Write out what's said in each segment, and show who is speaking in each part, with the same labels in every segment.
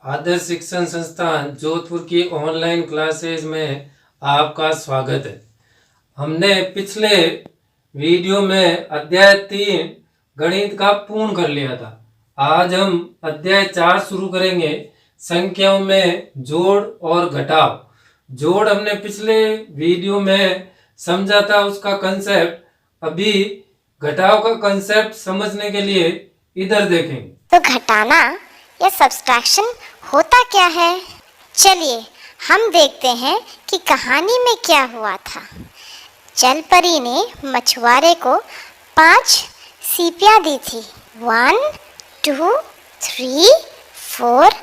Speaker 1: आदर्श शिक्षण संस्थान जोधपुर की ऑनलाइन क्लासेज में आपका स्वागत है। हमने पिछले वीडियो में अध्याय 3 गणित का पूर्ण कर लिया था। आज हम अध्याय 4 शुरू करेंगे, संख्याओं में जोड़ और घटाव। जोड़ हमने पिछले वीडियो में समझा था, उसका कंसेप्ट। अभी घटाव का कंसेप्ट समझने के लिए इधर देखेंगे।
Speaker 2: तो घटाना या सब्सट्रैक्शन होता क्या है? चलिए हम देखते हैं कि कहानी में क्या हुआ था। जलपरी ने मछुआरे को 5 सीपियाँ दी थी। 1 2 3 4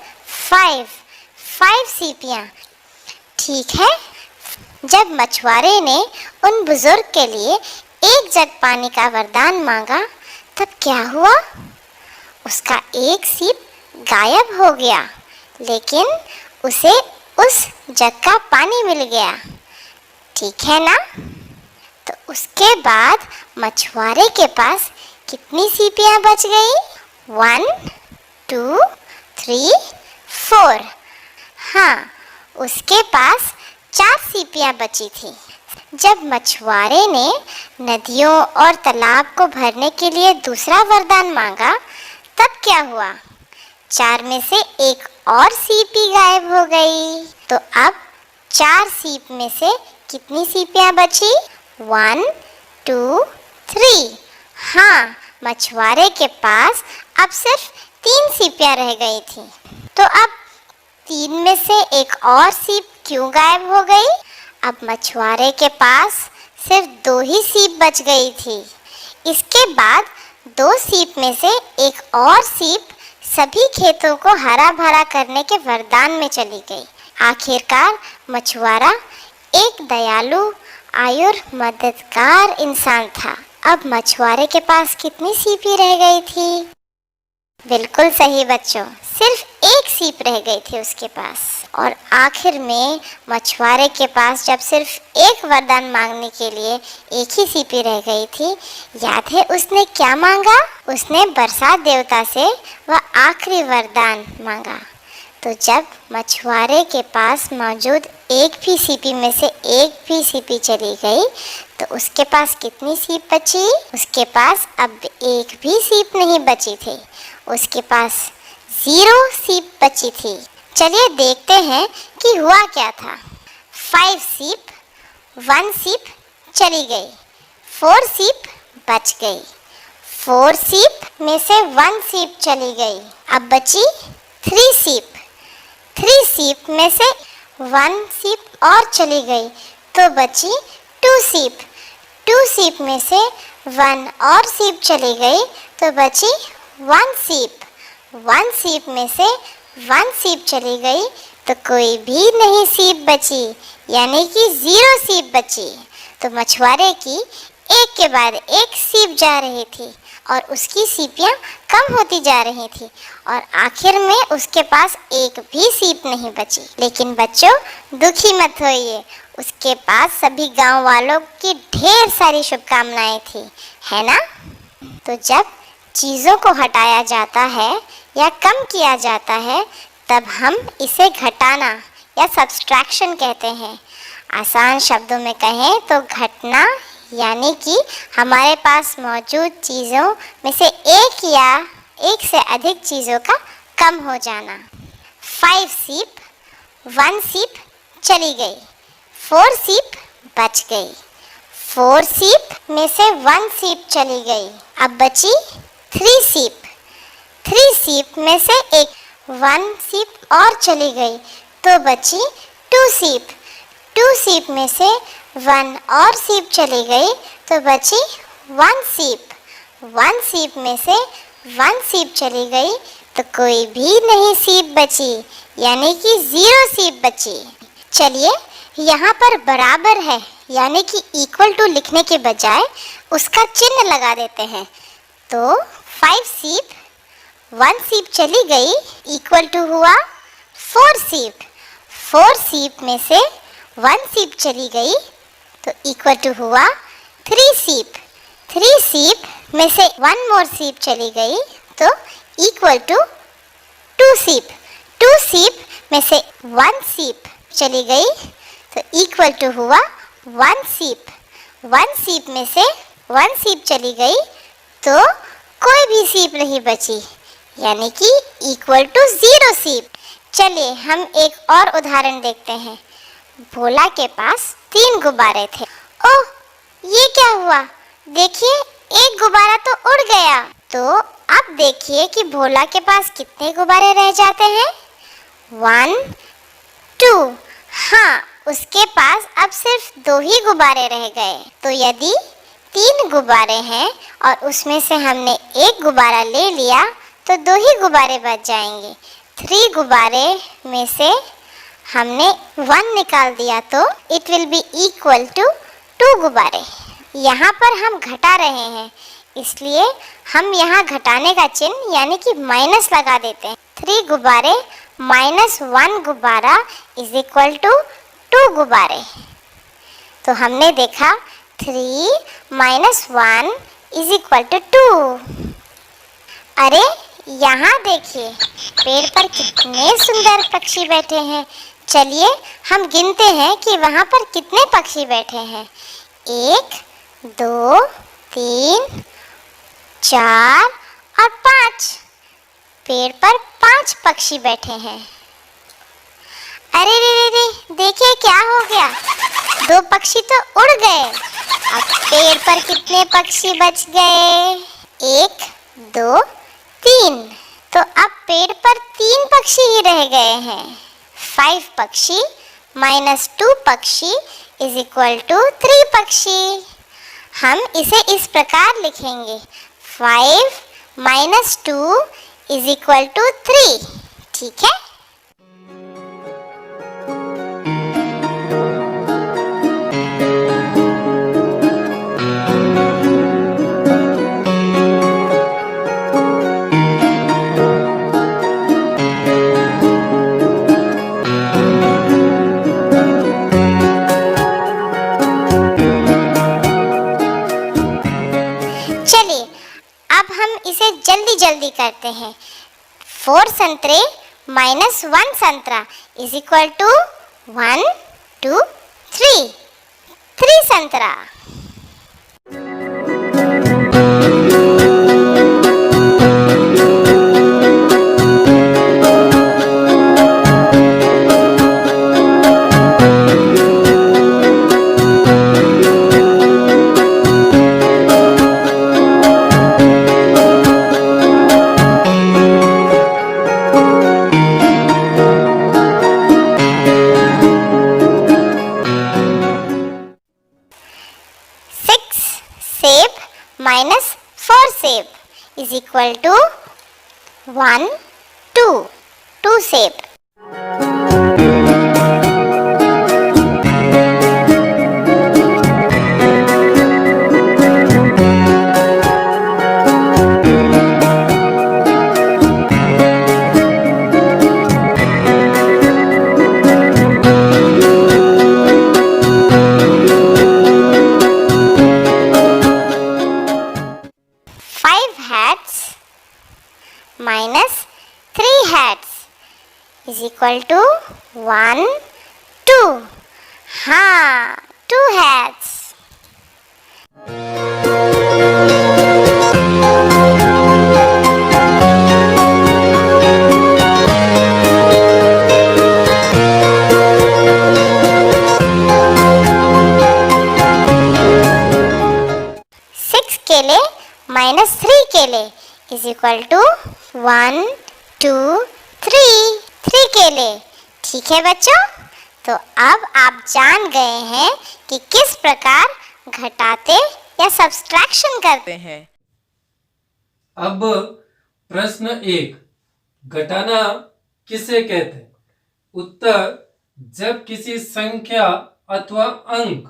Speaker 2: 5 सीपियाँ। ठीक है। जब मछुआरे ने उन बुजुर्ग के लिए 1 जग पानी का वरदान मांगा, तब क्या हुआ? उसका एक सीप गायब हो गया, लेकिन उसे उस जग का पानी मिल गया। ठीक है ना? तो उसके बाद मछुआरे के पास कितनी सीपियाँ बच गई? 1 2 3 4। हाँ, उसके पास 4 सीपियाँ बची थी। जब मछुआरे ने नदियों और तालाब को भरने के लिए दूसरा वरदान मांगा, तब क्या हुआ? 4 में से एक और सीपी गायब हो गई। तो अब 4 सीप में से कितनी सीपियाँ बची? 1 2 3। हाँ, मछुआरे के पास अब सिर्फ 3 सीपियाँ रह गई थी। तो अब 3 में से एक और सीप क्यों गायब हो गई? अब मछुआरे के पास सिर्फ 2 ही सीप बच गई थी। इसके बाद 2 सीप में से एक और सीप सभी खेतों को हरा भरा करने के वरदान में चली गई। आखिरकार मछुआरा एक दयालु आयुर मददगार इंसान था। अब मछुआरे के पास कितनी सीपी रह गई थी? बिल्कुल सही बच्चों, सिर्फ 1 सीप रह गई थी उसके पास। और आखिर में मछुआरे के पास जब सिर्फ 1 वरदान मांगने के लिए 1 ही सीपी रह गई थी, याद है उसने क्या मांगा? उसने बरसात देवता से वह आखिरी वरदान मांगा। तो जब मछुआरे के पास मौजूद 1 भी सीपी में से 1 भी सीपी चली गई, तो उसके पास कितनी सीप बची? उसके पास अब 1 भी सीप नहीं बची थी। उसके पास 0 सीप बची थी। चलिए देखते हैं कि हुआ क्या था। 5 सीप, 1 सीप चली गई, 4 सीप बच गई। 4 सीप में से 1 सीप चली गई, अब बची 3 सीप। 3 सीप में से 1 सीप और चली गई, तो बची 2 सीप। 2 सीप में से 1 और सीप चली गई, तो बची 1 सीप। 1 सीप में से 1 सीप चली गई, तो कोई भी नहीं सीप बची, यानी कि 0 सीप बची। तो मछुआरे की एक के बाद एक सीप जा रही थी और उसकी सीपियाँ कम होती जा रही थी और आखिर में उसके पास 1 भी सीप नहीं बची। लेकिन बच्चों, दुखी मत होइए, उसके पास सभी गांव वालों की ढेर सारी शुभकामनाएं थी, है ना? तो जब चीज़ों को हटाया जाता है या कम किया जाता है, तब हम इसे घटाना या सब्सट्रैक्शन कहते हैं। आसान शब्दों में कहें तो घटना यानी कि हमारे पास मौजूद चीज़ों में से एक या एक से अधिक चीज़ों का कम हो जाना। 5 सीप, 1 सीप चली गई, 4 सीप बच गई। 4 सीप में से 1 सीप चली गई, अब बची 3 सीप। 3 सीप में से 1 सीप और चली गई, तो बची 2 सीप। 2 सीप में से 1 और सीप चली गई, तो बची 1 सीप। 1 सीप में से 1 सीप चली गई, तो कोई भी नहीं सीप बची, यानी कि 0 सीप बची। चलिए यहाँ पर बराबर है यानी कि इक्वल टू लिखने के बजाय उसका चिन्ह लगा देते हैं। तो 5 सीप, 1 सीप चली गई इक्वल टू हुआ 4 सीप। 4 सीप में से 1 सीप चली गई तो इक्वल टू हुआ 3 सीप। 3 सीप में से 1 मोर सीप चली गई तो इक्वल टू 2 सीप। 2 सीप में से 1 सीप चली गई तो इक्वल टू हुआ 1 सीप। 1 सीप में से 1 सीप चली गई तो कोई भी सीप नहीं बची, यानी कि इक्वल टू 0 सीप। चलिए हम एक और उदाहरण देखते हैं। भोला के पास 3 गुब्बारे थे। ओह, ये क्या हुआ? देखिए, एक गुब्बारा तो उड़ गया। तो अब देखिए कि भोला के पास कितने गुब्बारे रह जाते हैं? 1 2। हाँ, उसके पास अब सिर्फ 2 ही गुब्बारे रह गए। तो यदि 3 गुब्बारे हैं और उसमें से हमने एक गुब्बारा ले लिया तो 2 ही गुब्बारे बच जाएंगे। 3 गुब्बारे में से हमने 1 निकाल दिया तो it will be equal to 2 गुब्बारे। यहाँ पर हम घटा रहे हैं, इसलिए हम यहाँ घटाने का चिन्ह यानी कि माइनस लगा देते हैं। 3 गुब्बारे माइनस 1 गुब्बारा इज इक्वल टू 2 गुब्बारे। तो हमने देखा 3 माइनस 1 इज इक्वल टू 2। अरे यहाँ देखिए, पेड़ पर कितने सुंदर पक्षी बैठे हैं। चलिए हम गिनते हैं कि वहाँ पर कितने पक्षी बैठे हैं। 1 2 3 4 और 5। पेड़ पर 5 पक्षी बैठे हैं। अरे रे रे रे, देखिए क्या हो गया, 2 पक्षी तो उड़ गए। अब पेड़ पर कितने पक्षी बच गए? 1 2 3। तो अब पेड़ पर 3 पक्षी ही रह गए हैं। 5 पक्षी माइनस 2 पक्षी इज इक्वल टू 3 पक्षी। हम इसे इस प्रकार लिखेंगे, 5 माइनस 2 इज इक्वल टू 3। ठीक है। चलिए अब हम इसे जल्दी जल्दी करते हैं। 4 संतरे माइनस 1 संतरा इज इक्वल टू 1 2 3। 3 संतरा। माइनस 4 सेब इज इक्वल टू 1 2। 2 सेब। Minus 3 hats is equal to 1 2। हाँ, 2 hats। केले माइनस 3 केले इज इक्वल टू 1 2 3। 3 केले। ठीक है बच्चों, तो अब आप जान गए हैं कि किस प्रकार घटाते या सब्सट्रैक्शन करते हैं।
Speaker 1: अब प्रश्न 1, घटाना किसे कहते हैं? उत्तर, जब किसी संख्या अथवा अंक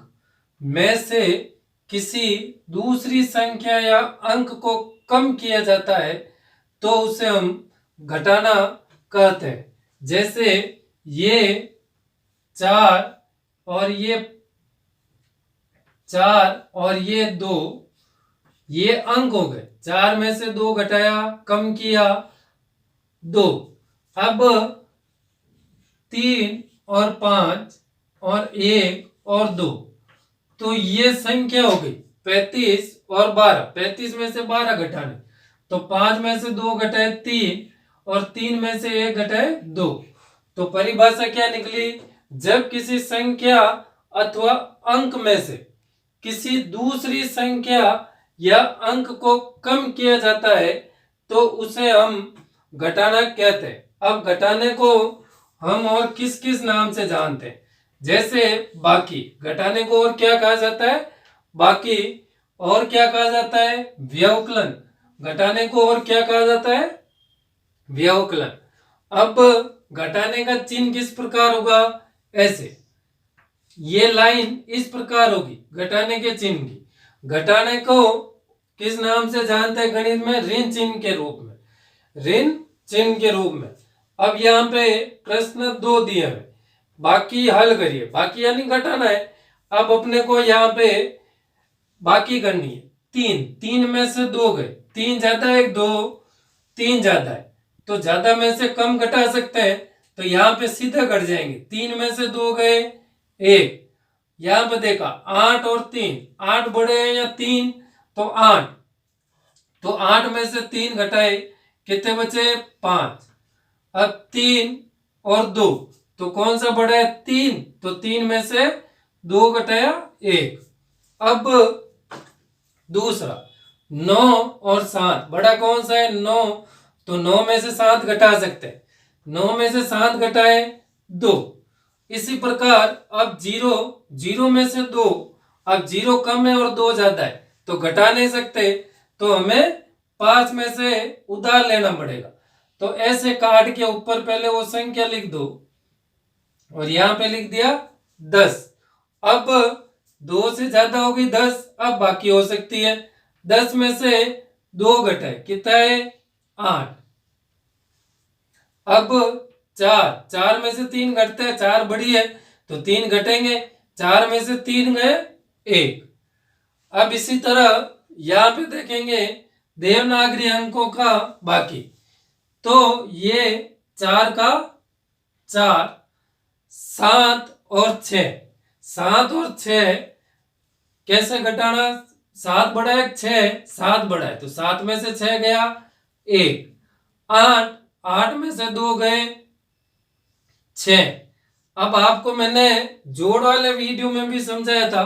Speaker 1: में से किसी दूसरी संख्या या अंक को कम किया जाता है तो उसे हम घटाना कहते हैं। जैसे ये 4 और ये 2, ये अंक हो गए। 4 में से 2 घटाया, कम किया 2। अब 3 और 5 और 1 और 2, तो ये संख्या हो गई 35 और 12। 35 में से 12 घटाने, तो 5 में से 2 घटाए 3 और 3 में से 1 घटाए 2। तो परिभाषा क्या निकली? जब किसी संख्या अथवा अंक में से किसी दूसरी संख्या या अंक को कम किया जाता है तो उसे हम घटाना कहते हैं। अब घटाने को हम और किस किस नाम से जानते हैं? जैसे बाकी, घटाने को और क्या कहा जाता है? बाकी। और क्या कहा जाता है? व्यवकलन। घटाने को और क्या कहा जाता है? व्यवकलन। अब घटाने का चिन्ह किस प्रकार होगा? ऐसे, ये लाइन इस प्रकार होगी घटाने के चिन्ह की। घटाने को किस नाम से जानते हैं गणित में? ऋण चिन्ह के रूप में, ऋण चिन्ह के रूप में। अब यहाँ पे प्रश्न 2 दिए हैं, बाकी हल करिए। बाकी यानी घटाना है। अब अपने को यहाँ पे बाकी करनी है। 3 में से 2 गए, 3 ज्यादा है 2, 3 ज्यादा है, तो ज्यादा में से कम घटा सकते हैं, तो यहाँ पे सीधे घट जाएंगे। 3 में से 2 गए 1, यहाँ पे देखा 8 और 3, 8 बड़े हैं या 3? तो 8, तो 8 में से 3 घटाए, कितने बचे? 5। अब 3 और 2, तो कौन सा बड़ा है? 3, तो 3 में से 2 घटाया 1। अब दूसरा 9 और 7, बड़ा कौन सा है? 9, तो 9 में से 7 घटा सकते हैं, 9 में से 7 घटाए 2। इसी प्रकार अब 0 में से 2, अब 0 कम है और 2 ज्यादा है, तो घटा नहीं सकते, तो हमें 5 में से उधार लेना पड़ेगा। तो ऐसे कार्ड के ऊपर पहले वो संख्या लिख दो और यहाँ पे लिख दिया 10। अब 2 से ज्यादा होगी 10, अब बाकी हो सकती है। 10 में से 2 घटाए, कितना है? 8। अब 4 में से 3 घटते हैं, 4 बड़ी है तो 3 घटेंगे, 4 में से 3 गए 1। अब इसी तरह यहाँ पे देखेंगे देवनागरी अंकों का बाकी, तो ये 4 का 4, 7 और 6, 7 और 6 कैसे घटाना? 7 बड़ा है 6, 7 बड़ा है, तो 7 में से 6 गया 1। 8 में से 2 गए 6। अब आपको मैंने जोड़ वाले वीडियो में भी समझाया था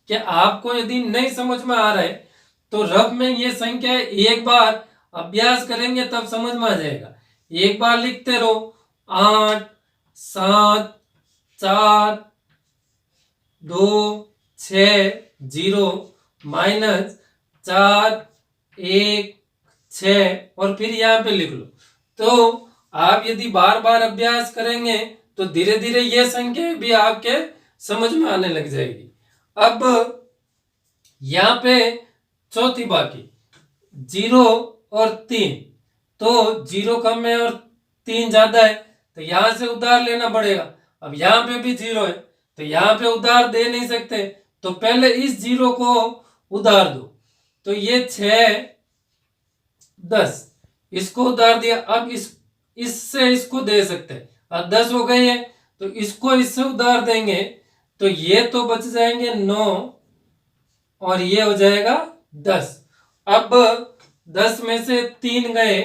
Speaker 1: कि आपको यदि नहीं समझ में आ रहा है तो रफ में ये संख्या एक बार अभ्यास करेंगे तब समझ में आ जाएगा। एक बार लिखते रहो, 8 7 4 2 6 0 -4 1 6 और फिर यहाँ पे लिख लो। तो आप यदि बार बार अभ्यास करेंगे तो धीरे धीरे ये संख्या भी आपके समझ में आने लग जाएगी। अब यहाँ पे चौथी बाकी 0 और 3, तो 0 कम है और 3 ज्यादा है, तो यहां से उधार लेना पड़ेगा। अब यहाँ पे भी 0 है तो यहाँ पे उधार दे नहीं सकते, तो पहले इस 0 को उधार दो। तो ये 6 10, इसको उधार दिया। अब इससे इसको दे सकते हैं, अब 10 हो गए हैं तो इसको इससे उधार देंगे, तो ये तो बच जाएंगे 9 और ये हो जाएगा 10। अब 10 में से 3 गए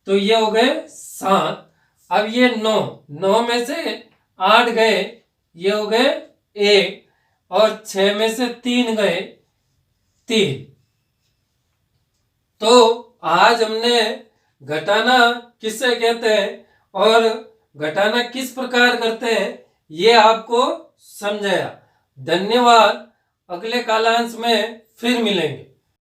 Speaker 1: तो ये हो गए 7। अब ये 9 में से 8 गए, ये हो गए 1 और 6 में से 3 गए 3। तो आज हमने घटाना किससे कहते हैं और घटाना किस प्रकार करते हैं ये आपको समझाया। धन्यवाद। अगले कालांश में फिर मिलेंगे।